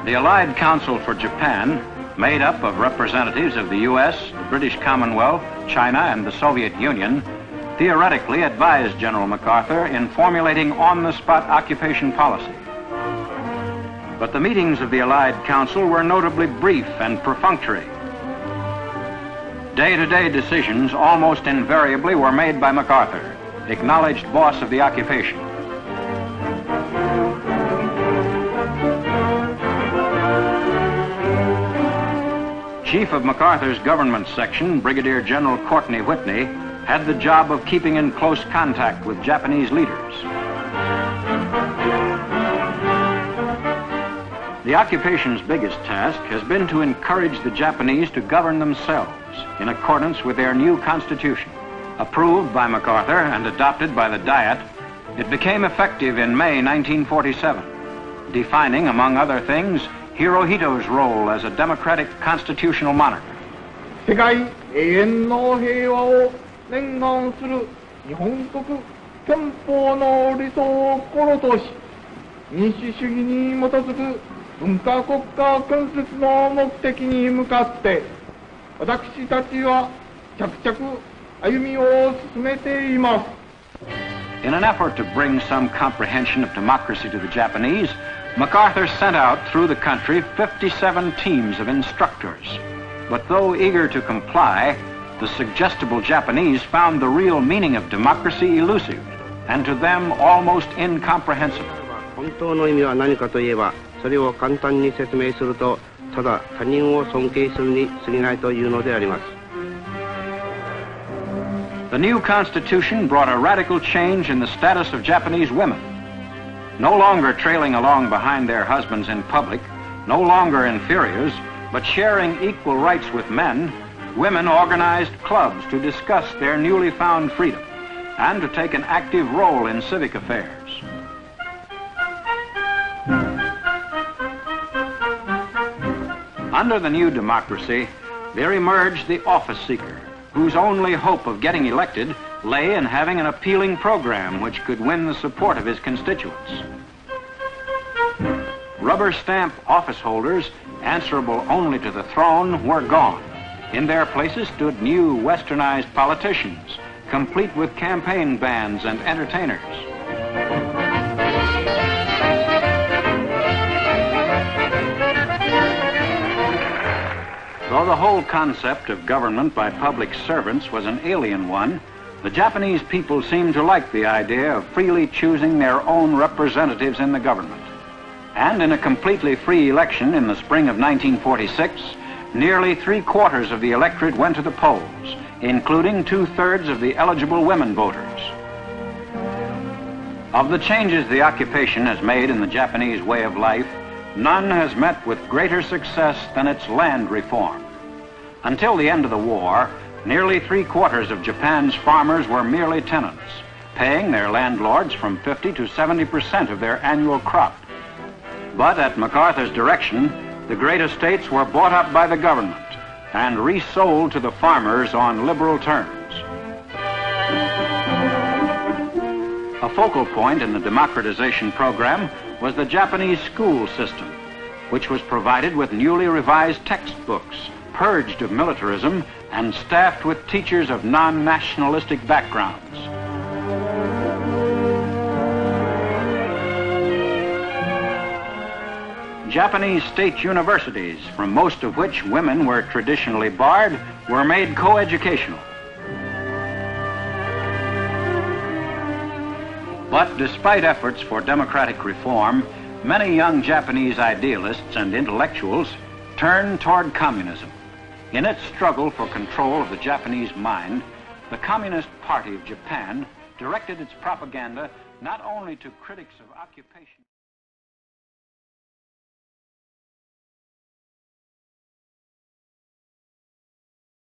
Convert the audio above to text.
The Allied Council for Japan, made up of representatives of the U.S., the British Commonwealth, China, and the Soviet Union, theoretically advised General MacArthur in formulating on-the-spot occupation policy. But the meetings of the Allied Council were notably brief and perfunctory. Day-to-day decisions almost invariably were made by MacArthur, acknowledged boss of the occupation. Chief of MacArthur's government section, Brigadier General Courtney Whitney, had the job of keeping in close contact with Japanese leaders. The occupation's biggest task has been to encourage the Japanese to govern themselves in accordance with their new constitution. Approved by MacArthur and adopted by the Diet, it became effective in May 1947, defining, among other things, Hirohito's role as a democratic constitutional monarch. 世界永遠の平和を念願する日本国憲法の理想を心とし、民主主義に基づく文化国家建設の目的に向かって、私たちは着々歩みを進めています。In an effort to bring some comprehension of democracy to the Japanese, MacArthur sent out through the country 57 teams of instructors. But though eager to comply, the suggestible Japanese found the real meaning of democracy elusive, and to them almost incomprehensible. 本当の意味は何かといえば、それを簡単に説明すると、ただ他人を尊敬するに過ぎないというのであります。The new constitution brought a radical change in the status of Japanese women. No longer trailing along behind their husbands in public, no longer inferiors, but sharing equal rights with men, women organized clubs to discuss their newly found freedom and to take an active role in civic affairs. Under the new democracy, there emerged the office seeker, whose only hope of getting elected lay in having an appealing program which could win the support of his constituents. Rubber stamp office holders, answerable only to the throne, were gone. In their places stood new westernized politicians, complete with campaign bands and entertainers. Though the whole concept of government by public servants was an alien one, the Japanese people seemed to like the idea of freely choosing their own representatives in the government. And in a completely free election in the spring of 1946, nearly 3/4 of the electorate went to the polls, including 2/3 of the eligible women voters. Of the changes the occupation has made in the Japanese way of life, none has met with greater success than its land reform. Until the end of the war, nearly 3/4 of Japan's farmers were merely tenants, paying their landlords from 50 to 70% of their annual crop. But at MacArthur's direction, the great estates were bought up by the government and resold to the farmers on liberal terms. A focal point in the democratization program was the Japanese school system, which was provided with newly revised textbooks, purged of militarism, and staffed with teachers of non-nationalistic backgrounds. Japanese state universities, from most of which women were traditionally barred, were made co-educational. But despite efforts for democratic reform, many young Japanese idealists and intellectuals turned toward communism. In its struggle for control of the Japanese mind, the Communist Party of Japan directed its propaganda not only to critics of occupation